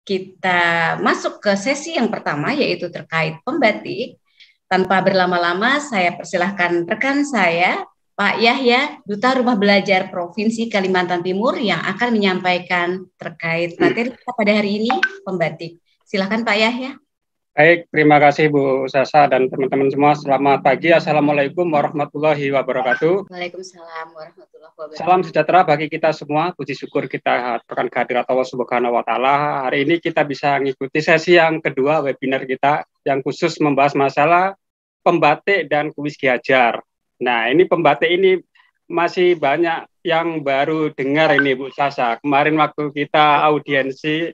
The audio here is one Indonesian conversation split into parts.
kita masuk ke sesi yang pertama, yaitu terkait pembatik. Tanpa berlama-lama, saya persilahkan rekan saya, Pak Yahya, Duta Rumah Belajar Provinsi Kalimantan Timur, yang akan menyampaikan terkait materi kita pada hari ini, pembatik. Silakan Pak Yahya. Baik, terima kasih Bu Sasa dan teman-teman semua. Selamat pagi. Assalamualaikum warahmatullahi wabarakatuh. Waalaikumsalam warahmatullahi wabarakatuh. Salam sejahtera bagi kita semua. Puji syukur kita akan kehadirat Allah Subhanahu wa Ta'ala. Hari ini kita bisa mengikuti sesi yang kedua webinar kita yang khusus membahas masalah pembatik dan kuis Ki Hajar. Nah, ini pembatik ini masih banyak yang baru dengar ini Bu Sasa. Kemarin waktu kita audiensi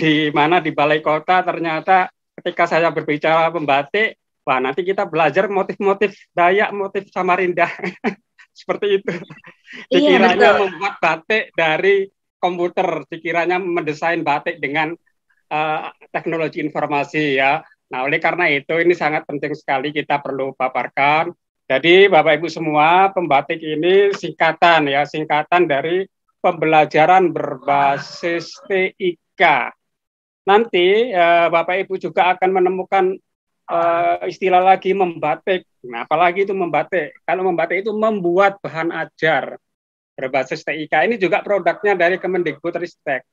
di mana di Balai Kota, ternyata ketika saya berbicara pembatik, wah nanti kita belajar motif-motif Dayak, motif Samarinda. Seperti itu. Dikiranya membuat batik dari komputer, dikiranya mendesain batik dengan teknologi informasi ya. Nah, oleh karena itu ini sangat penting sekali kita perlu paparkan. Jadi Bapak Ibu semua, pembatik ini singkatan ya, singkatan dari pembelajaran berbasis TIK. Nanti Bapak Ibu juga akan menemukan istilah lagi membatik. Nah, apalagi itu membatik. Kalau membatik itu membuat bahan ajar berbasis TIK. Ini juga produknya dari Kemendikbudristek.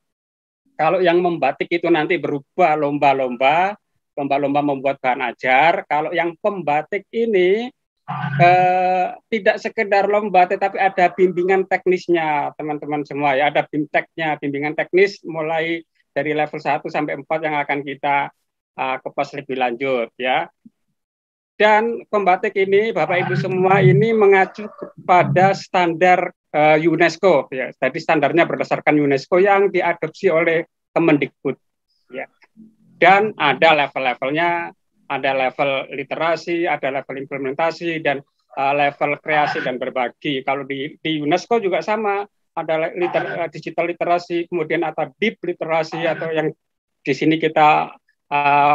Kalau yang membatik itu nanti berubah lomba-lomba membuat bahan ajar. Kalau yang pembatik ini tidak sekedar lomba, tetapi ada bimbingan teknisnya, teman-teman semua ya. Ada BIMTEK-nya, bimbingan teknis mulai dari level 1 sampai 4 yang akan kita kupas lebih lanjut ya. Dan pembatik ini Bapak Ibu semua ini mengacu kepada standar UNESCO ya. Jadi standarnya berdasarkan UNESCO yang diadopsi oleh Kemendikbud ya. Dan ada level-levelnya, ada level literasi, ada level implementasi, dan level kreasi dan berbagi. Kalau di UNESCO juga sama, ada digital literasi, kemudian ada deep literasi atau yang di sini kita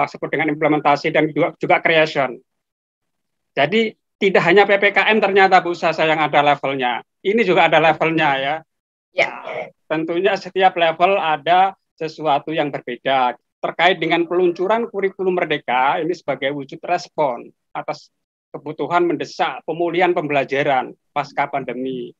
sebut dengan implementasi, dan juga creation. Jadi tidak hanya PPKM ternyata Bu Sasa yang ada levelnya. Ini juga ada levelnya ya. Ya. Tentunya setiap level ada sesuatu yang berbeda. Terkait dengan peluncuran kurikulum Merdeka, ini sebagai wujud respon atas kebutuhan mendesak pemulihan pembelajaran pasca pandemi.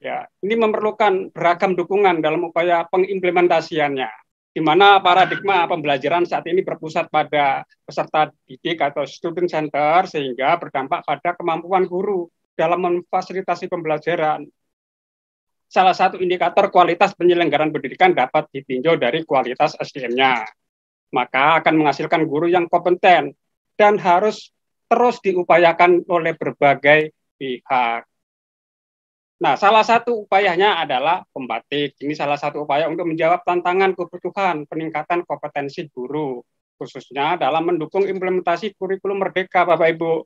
Ya, ini memerlukan beragam dukungan dalam upaya pengimplementasiannya, di mana paradigma pembelajaran saat ini berpusat pada peserta didik atau student center, sehingga berdampak pada kemampuan guru dalam memfasilitasi pembelajaran. Salah satu indikator kualitas penyelenggaraan pendidikan dapat ditinjau dari kualitas SDM-nya. Maka akan menghasilkan guru yang kompeten dan harus terus diupayakan oleh berbagai pihak. Nah, salah satu upayanya adalah pembatik. Ini salah satu upaya untuk menjawab tantangan kebutuhan peningkatan kompetensi guru, khususnya dalam mendukung implementasi kurikulum Merdeka, Bapak Ibu,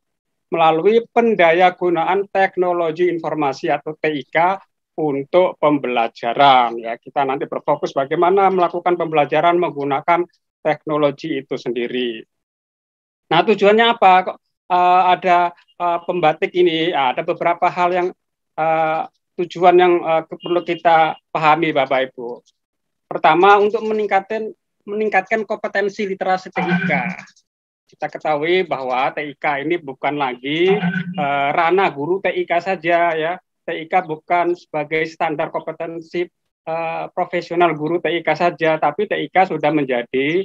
melalui pendayagunaan teknologi informasi atau TIK untuk pembelajaran. Ya, kita nanti berfokus bagaimana melakukan pembelajaran menggunakan teknologi itu sendiri. Nah, tujuannya apa? Kok ada pembatik ini? Ada beberapa hal yang tujuan yang perlu kita pahami, Bapak Ibu. Pertama, untuk meningkatkan kompetensi literasi TIK. Kita ketahui bahwa TIK ini bukan lagi ranah guru TIK saja ya. TIK bukan sebagai standar kompetensi profesional guru TIK saja, tapi TIK sudah menjadi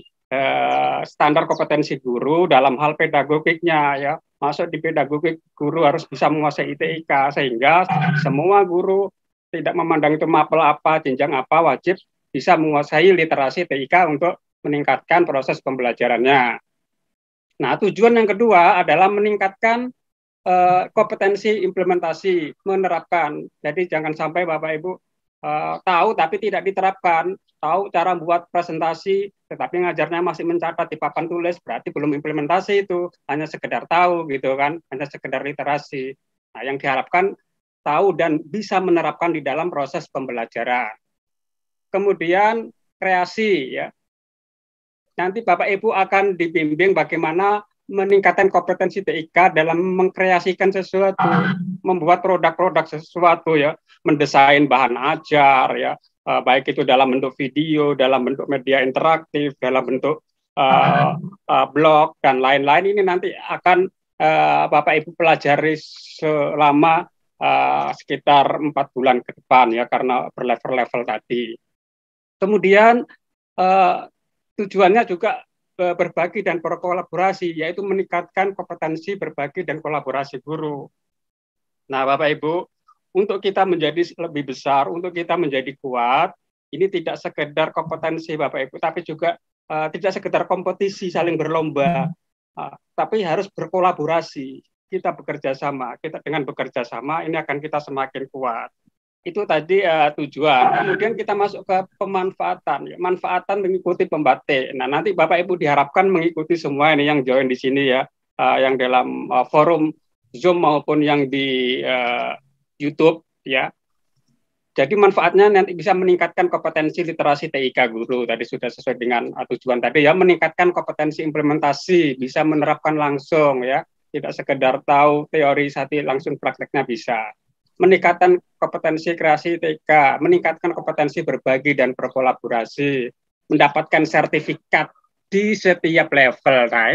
standar kompetensi guru dalam hal pedagogiknya ya. Masuk di pedagogik, guru harus bisa menguasai TIK, sehingga semua guru tidak memandang itu mapel apa, jenjang apa, wajib bisa menguasai literasi TIK untuk meningkatkan proses pembelajarannya. Nah, tujuan yang kedua adalah meningkatkan kompetensi implementasi, menerapkan. Jadi jangan sampai Bapak Ibu tahu tapi tidak diterapkan, tahu cara membuat presentasi tetapi ngajarnya masih mencatat di papan tulis, berarti belum implementasi, itu hanya sekedar tahu gitu kan, hanya sekedar literasi. Nah, yang diharapkan tahu dan bisa menerapkan di dalam proses pembelajaran. Kemudian kreasi ya. Nanti Bapak Ibu akan dibimbing bagaimana meningkatkan kompetensi TIK dalam mengkreasikan sesuatu, membuat produk-produk sesuatu ya, mendesain bahan ajar ya, baik itu dalam bentuk video, dalam bentuk media interaktif, dalam bentuk blog dan lain-lain, ini nanti akan Bapak Ibu pelajari selama sekitar 4 bulan ke depan ya, karena berlevel-level tadi. Kemudian tujuannya juga berbagi dan berkolaborasi, yaitu meningkatkan kompetensi berbagi dan kolaborasi guru. Nah, Bapak Ibu, untuk kita menjadi lebih besar, untuk kita menjadi kuat, ini tidak sekedar kompetensi Bapak Ibu, tapi juga tidak sekedar kompetisi saling berlomba, tapi harus berkolaborasi. Kita bekerja sama, dengan bekerja sama ini akan kita semakin kuat. Itu tadi tujuan. Kemudian kita masuk ke pemanfaatan. Manfaatan mengikuti pembatik. Nah, nanti Bapak Ibu diharapkan mengikuti semua ini yang join di sini ya, yang dalam forum Zoom maupun yang di YouTube ya. Jadi manfaatnya nanti bisa meningkatkan kompetensi literasi TIK guru. Tadi sudah sesuai dengan tujuan tadi ya, meningkatkan kompetensi implementasi, bisa menerapkan langsung ya, tidak sekedar tahu teori tapi langsung prakteknya bisa. Meningkatkan kompetensi kreasi TK, meningkatkan kompetensi berbagi dan berkolaborasi, mendapatkan sertifikat di setiap level. Nah,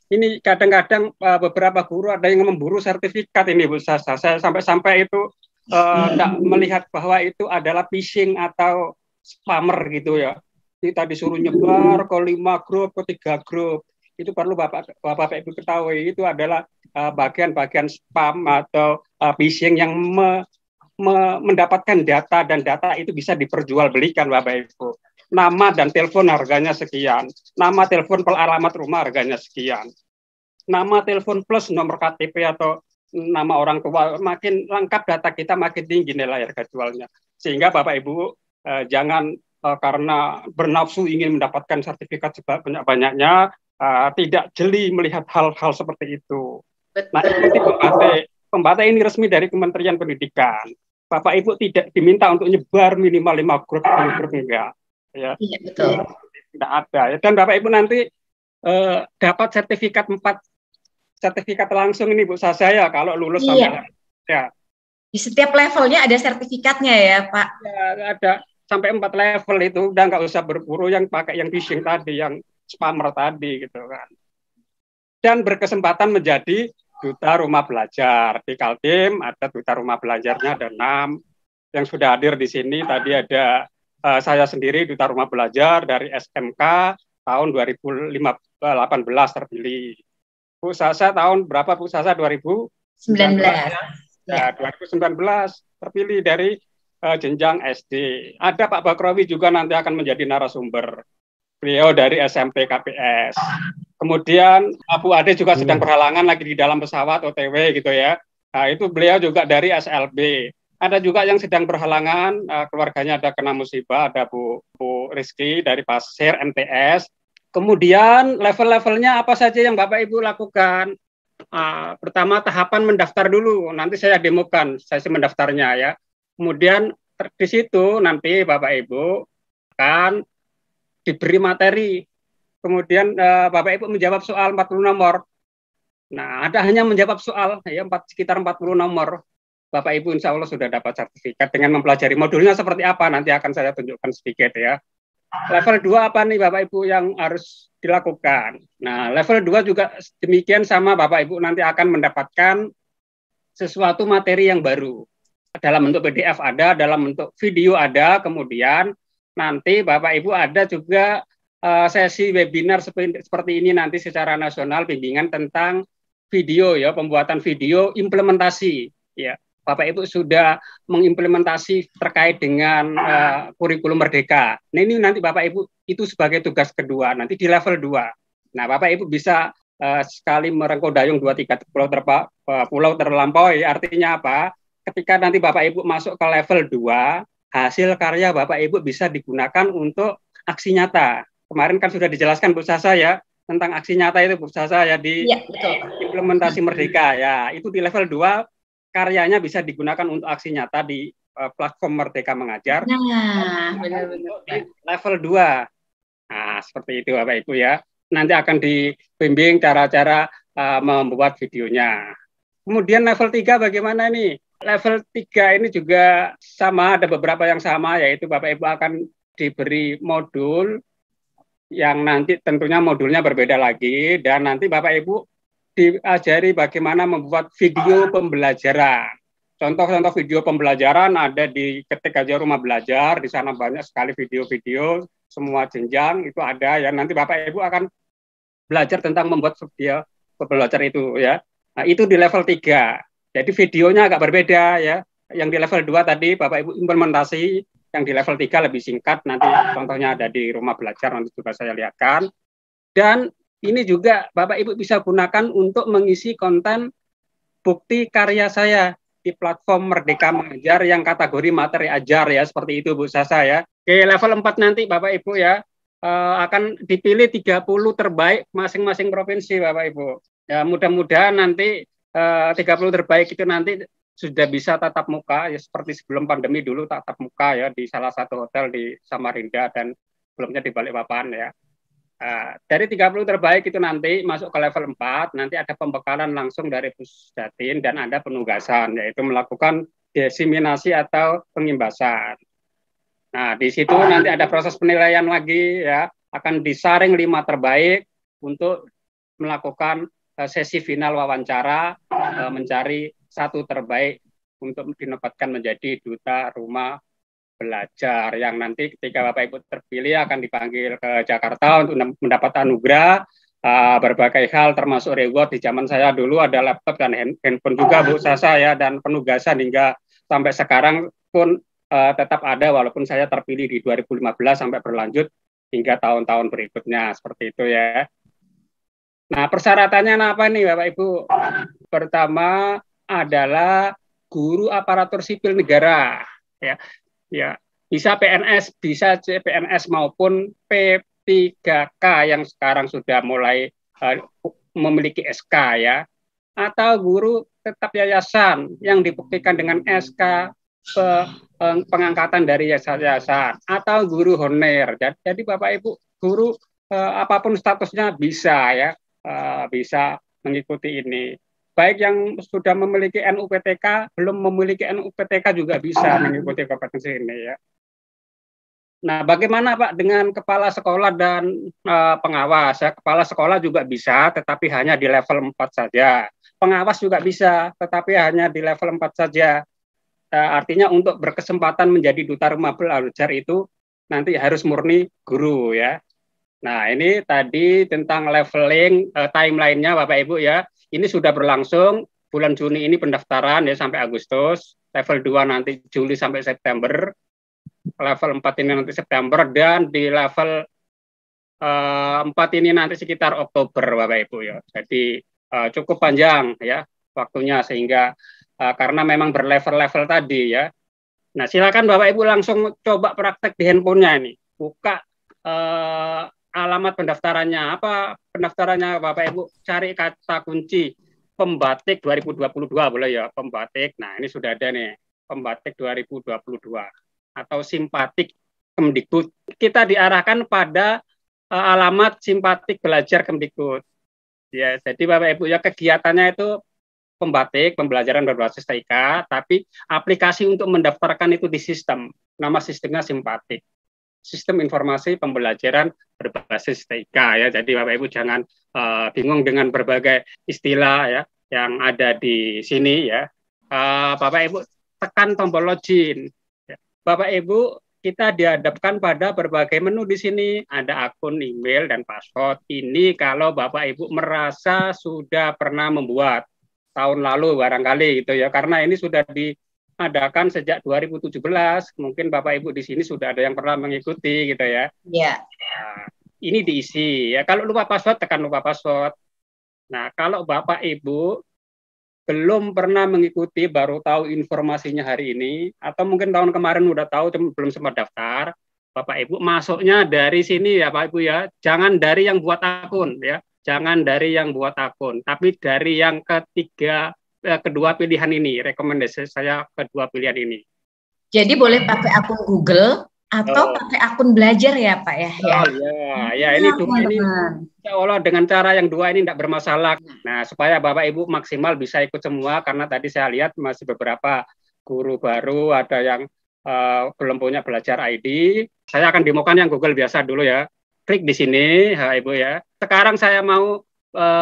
ini kadang-kadang beberapa guru ada yang memburu sertifikat ini, Bu Sasa. Saya sampai-sampai itu tidak melihat bahwa itu adalah phishing atau spammer gitu ya. Kita disuruh nyebar ke 5 grup, ke 3 grup. Itu perlu Bapak Ibu ketahui, itu adalah bagian-bagian spam atau phishing yang mendapatkan data, dan data itu bisa diperjualbelikan Bapak Ibu. Nama dan telepon harganya sekian, nama telepon alamat rumah harganya sekian, nama telepon plus nomor KTP atau nama orang tua, makin lengkap data kita makin tinggi nilai harga jualnya. Sehingga Bapak Ibu jangan karena bernafsu ingin mendapatkan sertifikat sebanyak-banyaknya, tidak jeli melihat hal-hal seperti itu. Betul. Nah, ikuti pembatik. Pembatik ini resmi dari Kementerian Pendidikan. Bapak Ibu tidak diminta untuk nyebar minimal 5 grup enggak. Ya. Iya, betul. Tidak ada. Dan Bapak Ibu nanti dapat sertifikat 4 sertifikat langsung ini Bu Sasa ya, kalau lulus sampai ya. Di setiap levelnya ada sertifikatnya ya Pak? Ya, ada sampai 4 level itu, udah nggak usah berburu yang pakai yang phishing tadi, yang spammer tadi gitu kan. Dan berkesempatan menjadi duta rumah belajar. Di Kaltim ada duta rumah belajarnya, ada 6 yang sudah hadir di sini. Tadi ada saya sendiri duta rumah belajar dari SMK tahun 2018 terpilih. Bu Sasa tahun berapa Bu Sasa? 2019 ya, 2019 terpilih dari jenjang SD. Ada Pak Bakrowi juga nanti akan menjadi narasumber. Beliau dari SMP KPS. Kemudian Bu Ade juga sedang berhalangan lagi di dalam pesawat OTW gitu ya. Nah, itu beliau juga dari SLB. Ada juga yang sedang berhalangan, keluarganya ada kena musibah, ada Bu Rizky dari Pasir MTS. Kemudian level-levelnya apa saja yang Bapak Ibu lakukan? Pertama tahapan mendaftar dulu, nanti saya demokan sesi mendaftarnya ya. Kemudian di situ nanti Bapak Ibu akan diberi materi. Kemudian Bapak Ibu menjawab soal 40 nomor. Nah, ada hanya menjawab soal ya sekitar 40 nomor. Bapak Ibu insya Allah sudah dapat sertifikat dengan mempelajari modulnya seperti apa, nanti akan saya tunjukkan sedikit ya. Level 2 apa nih Bapak Ibu yang harus dilakukan? Nah, level 2 juga demikian sama, Bapak Ibu nanti akan mendapatkan sesuatu materi yang baru. Dalam bentuk PDF ada, dalam bentuk video ada, kemudian nanti Bapak Ibu ada juga sesi webinar seperti ini nanti secara nasional, bimbingan tentang video ya, pembuatan video implementasi ya. Bapak Ibu sudah mengimplementasi terkait dengan kurikulum Merdeka. Nah, ini nanti Bapak Ibu itu sebagai tugas kedua, nanti di level 2. Nah, Bapak Ibu bisa sekali merengkuh dayung 2-3 pulau terlampaui. Artinya apa? Ketika nanti Bapak Ibu masuk ke level 2, hasil karya Bapak Ibu bisa digunakan untuk aksi nyata. Kemarin kan sudah dijelaskan Bu Sasa ya, tentang aksi nyata itu Bu Sasa ya, di implementasi Merdeka ya. Itu di level 2. Karyanya bisa digunakan untuk aksi nyata di platform Merdeka Mengajar. Nah, benar-benar di level 2. Nah, seperti itu Bapak Ibu ya. Nanti akan dibimbing cara-cara membuat videonya. Kemudian level 3 bagaimana nih? Level 3 ini juga sama, ada beberapa yang sama, yaitu Bapak Ibu akan diberi modul yang nanti tentunya modulnya berbeda lagi, dan nanti Bapak Ibu diajari bagaimana membuat video pembelajaran. Contoh-contoh video pembelajaran ada di ketik aja rumah belajar, di sana banyak sekali video-video, semua jenjang itu ada ya. Nanti Bapak Ibu akan belajar tentang membuat video pembelajaran itu ya. Nah, itu di level 3. Jadi videonya agak berbeda ya. Yang di level 2 tadi Bapak Ibu implementasi, yang di level 3 lebih singkat, nanti contohnya ada di rumah belajar, nanti juga saya lihatkan. Dan ini juga Bapak Ibu bisa gunakan untuk mengisi konten bukti karya saya di platform Merdeka Mengajar yang kategori materi ajar ya, seperti itu Bu Sasa ya. Oke, level 4 nanti Bapak Ibu ya, akan dipilih 30 terbaik masing-masing provinsi Bapak Ibu. Ya, mudah-mudahan nanti 30 terbaik itu nanti sudah bisa tatap muka ya, seperti sebelum pandemi dulu tatap muka ya di salah satu hotel di Samarinda dan sebelumnya di Balikpapan ya. Dari 30 terbaik itu nanti masuk ke level 4, nanti ada pembekalan langsung dari Pusdatin dan ada penugasan, yaitu melakukan diseminasi atau pengimbasan. Nah, di situ nanti ada proses penilaian lagi ya, akan disaring 5 terbaik untuk melakukan sesi final wawancara, mencari 1 terbaik untuk dinobatkan menjadi duta rumah belajar, yang nanti ketika Bapak Ibu terpilih akan dipanggil ke Jakarta untuk mendapat anugerah berbagai hal, termasuk reward. Di zaman saya dulu ada laptop dan handphone juga Bu Sasa ya, dan penugasan hingga sampai sekarang pun tetap ada, walaupun saya terpilih di 2015 sampai berlanjut hingga tahun-tahun berikutnya, seperti itu ya. Nah, persyaratannya apa nih Bapak Ibu? Pertama adalah guru aparatur sipil negara ya. Ya, bisa PNS, bisa CPNS maupun P3K yang sekarang sudah mulai memiliki SK ya. Atau guru tetap yayasan yang dibuktikan dengan SK pengangkatan dari yayasan, atau guru honorer. Jadi Bapak Ibu guru apapun statusnya bisa ya, bisa mengikuti ini. Baik yang sudah memiliki NUPTK, belum memiliki NUPTK juga bisa mengikuti kompetensi ini ya. Nah, bagaimana Pak dengan kepala sekolah dan pengawas ya? Kepala sekolah juga bisa, tetapi hanya di level 4 saja. Pengawas juga bisa, tetapi hanya di level 4 saja. Artinya untuk berkesempatan menjadi duta rumah belajar itu nanti harus murni guru ya. Nah, ini tadi tentang leveling timeline-nya Bapak Ibu ya. Ini sudah berlangsung bulan Juni ini pendaftaran ya sampai Agustus, level 2 nanti Juli sampai September, level 4 ini nanti September, dan di level 4 ini nanti sekitar Oktober Bapak Ibu ya. Jadi cukup panjang ya waktunya, sehingga karena memang berlevel-level tadi ya. Nah, silakan Bapak Ibu langsung coba praktek di handphonenya ini. Buka alamat pendaftarannya. Apa pendaftarannya Bapak Ibu? Cari kata kunci pembatik 2022 boleh ya, pembatik. Nah, ini sudah ada nih, pembatik 2022 atau simpatik Kemdikbud. Kita diarahkan pada alamat simpatik belajar Kemdikbud. Ya, jadi Bapak Ibu ya, kegiatannya itu pembatik, pembelajaran berbasis TIK, tapi aplikasi untuk mendaftarkan itu di sistem. Nama sistemnya simpatik. Sistem informasi pembelajaran berbasis TIK ya. Jadi Bapak Ibu jangan bingung dengan berbagai istilah ya yang ada di sini ya. Bapak Ibu tekan tombol login. Bapak Ibu, kita dihadapkan pada berbagai menu di sini. Ada akun email dan password. Ini kalau Bapak Ibu merasa sudah pernah membuat tahun lalu barangkali gitu ya. Karena ini sudah diadakan sejak 2017, mungkin Bapak Ibu di sini sudah ada yang pernah mengikuti gitu ya. Iya. Nah, ini diisi ya. Kalau lupa password, tekan lupa password. Nah, kalau Bapak Ibu belum pernah mengikuti, baru tahu informasinya hari ini, atau mungkin tahun kemarin udah tahu belum sempat daftar, Bapak Ibu masuknya dari sini ya Pak Ibu ya. Jangan dari yang buat akun ya. Jangan dari yang buat akun, tapi dari yang kedua pilihan ini, rekomendasi saya kedua pilihan ini. Jadi boleh pakai akun Google atau pakai akun belajar ya Pak ya? Oh ya, ini dua ini insya Allah dengan cara yang dua ini tidak bermasalah. Nah, supaya Bapak Ibu maksimal bisa ikut semua, karena tadi saya lihat masih beberapa guru baru, ada yang belum punya belajar ID. Saya akan demokan yang Google biasa dulu ya. Klik di sini, Ibu ya. Sekarang saya mau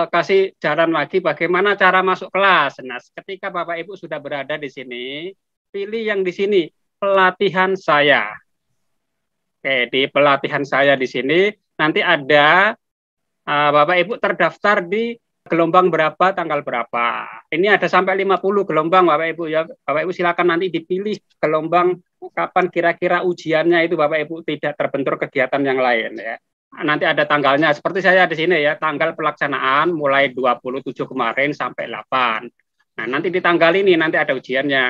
kasih jalan lagi bagaimana cara masuk kelas. Nah, ketika Bapak Ibu sudah berada di sini, pilih yang di sini, pelatihan saya. Oke, di pelatihan saya di sini nanti ada Bapak Ibu terdaftar di gelombang berapa, tanggal berapa. Ini ada sampai 50 gelombang Bapak Ibu ya. Bapak Ibu silakan nanti dipilih gelombang kapan kira-kira ujiannya itu Bapak Ibu, tidak terbentur kegiatan yang lain ya. Nanti ada tanggalnya seperti saya di sini ya, tanggal pelaksanaan mulai 27 kemarin sampai 8. Nah, nanti di tanggal ini nanti ada ujiannya.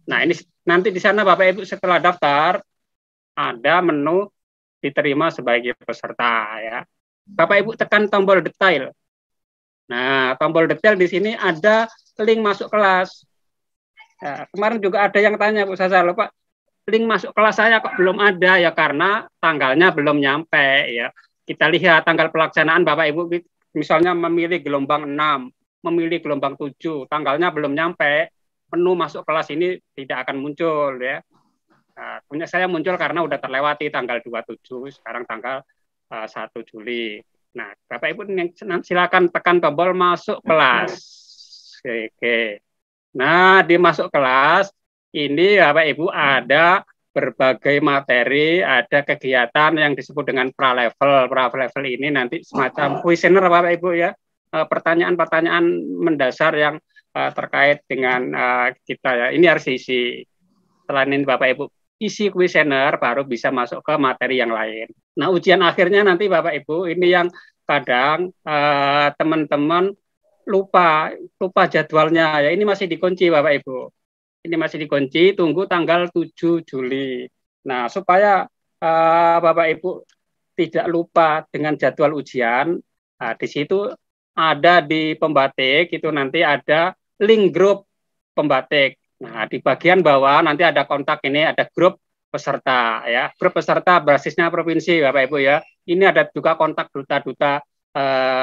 Nah, ini nanti di sana Bapak Ibu setelah daftar ada menu diterima sebagai peserta ya. Bapak Ibu tekan tombol detail. Nah, tombol detail di sini ada link masuk kelas. Nah, kemarin juga ada yang tanya Bu Sasa, loh Pak, link masuk kelas saya kok belum ada ya, karena tanggalnya belum nyampe ya. Kita lihat tanggal pelaksanaan Bapak Ibu misalnya memilih gelombang 6, memilih gelombang 7, tanggalnya belum nyampe, menu masuk kelas ini tidak akan muncul ya. Nah, punya saya muncul karena udah terlewati tanggal 27, sekarang tanggal 1 Juli. Nah, Bapak Ibu silakan tekan tombol masuk kelas. Oke. Nah, di masuk kelas ini Bapak Ibu ada berbagai materi, ada kegiatan yang disebut dengan pra-level. Pra-level ini nanti semacam kuesioner Bapak Ibu ya. Pertanyaan-pertanyaan mendasar yang terkait dengan kita ya. Ini harus diisi. Selain ini Bapak Ibu isi kuesioner baru bisa masuk ke materi yang lain. Nah, ujian akhirnya nanti Bapak Ibu ini yang kadang teman-teman lupa jadwalnya ya. Ini masih dikunci Bapak Ibu. Ini masih dikunci, tunggu tanggal 7 Juli. Nah, supaya Bapak Ibu tidak lupa dengan jadwal ujian, nah, di situ ada di Pembatik itu nanti ada link grup Pembatik. Nah, di bagian bawah nanti ada kontak, ini ada grup peserta ya. Grup peserta basisnya provinsi Bapak Ibu ya. Ini ada juga kontak duta-duta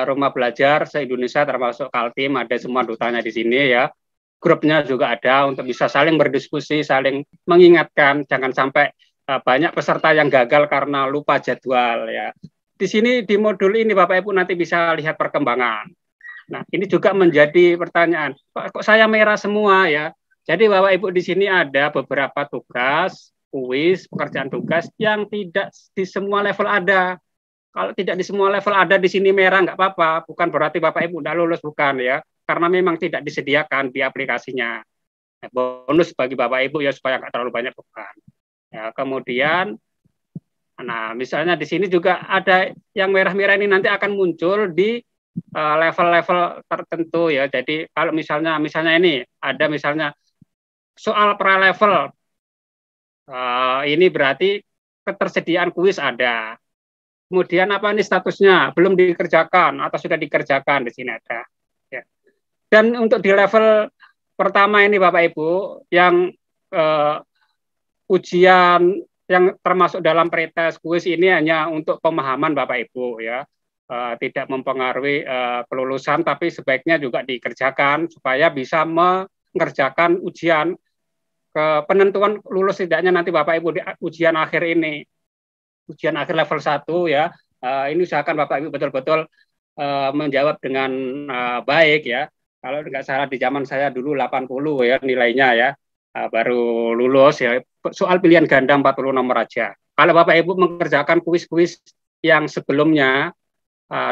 rumah belajar se-Indonesia termasuk Kaltim, ada semua dutanya di sini ya. Grupnya juga ada untuk bisa saling berdiskusi, saling mengingatkan, jangan sampai banyak peserta yang gagal karena lupa jadwal ya. Di sini di modul ini Bapak Ibu nanti bisa lihat perkembangan. Nah, ini juga menjadi pertanyaan, kok saya merah semua ya? Jadi Bapak Ibu di sini ada beberapa tugas, kuis, pekerjaan tugas yang tidak di semua level ada. Kalau tidak di semua level ada di sini merah nggak apa-apa, bukan berarti Bapak Ibu tidak lulus, bukan ya. Karena memang tidak disediakan di aplikasinya. Nah, bonus bagi Bapak Ibu ya supaya nggak terlalu banyak beban. Ya, kemudian, nah misalnya di sini juga ada yang merah-merah ini nanti akan muncul di level-level tertentu ya. Jadi kalau misalnya ini ada misalnya soal pra-level, ini berarti ketersediaan kuis ada. Kemudian apa ini statusnya? Belum dikerjakan atau sudah dikerjakan, di sini ada. Ya. Dan untuk di level pertama ini Bapak Ibu, yang ujian yang termasuk dalam pretest kuis ini hanya untuk pemahaman Bapak Ibu ya. Tidak mempengaruhi kelulusan, tapi sebaiknya juga dikerjakan supaya bisa mengerjakan ujian ke penentuan lulus tidaknya nanti Bapak Ibu di ujian akhir ini. Ujian akhir level 1 ya. Ini usahakan Bapak Ibu betul-betul menjawab dengan baik ya. Kalau nggak salah di zaman saya dulu 80 ya nilainya ya. Baru lulus ya. Soal pilihan ganda 40 nomor aja. Kalau Bapak Ibu mengerjakan kuis-kuis yang sebelumnya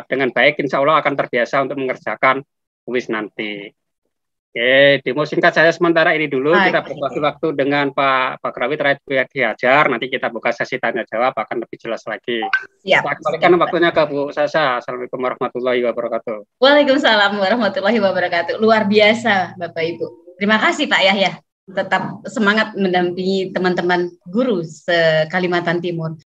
dengan baik, insya Allah akan terbiasa untuk mengerjakan kuis nanti. Oke, demo singkat saya sementara ini dulu. Kita berbagi waktu dengan Pak Bakrawi terkait diajar. Nanti kita buka sesi tanya jawab, akan lebih jelas lagi. Siap. Saya kembalikan waktunya ke Bu Sasa. Assalamualaikum warahmatullahi wabarakatuh. Waalaikumsalam warahmatullahi wabarakatuh. Luar biasa Bapak Ibu. Terima kasih Pak Yahya. Tetap semangat mendampingi teman-teman guru se-Kalimantan Timur.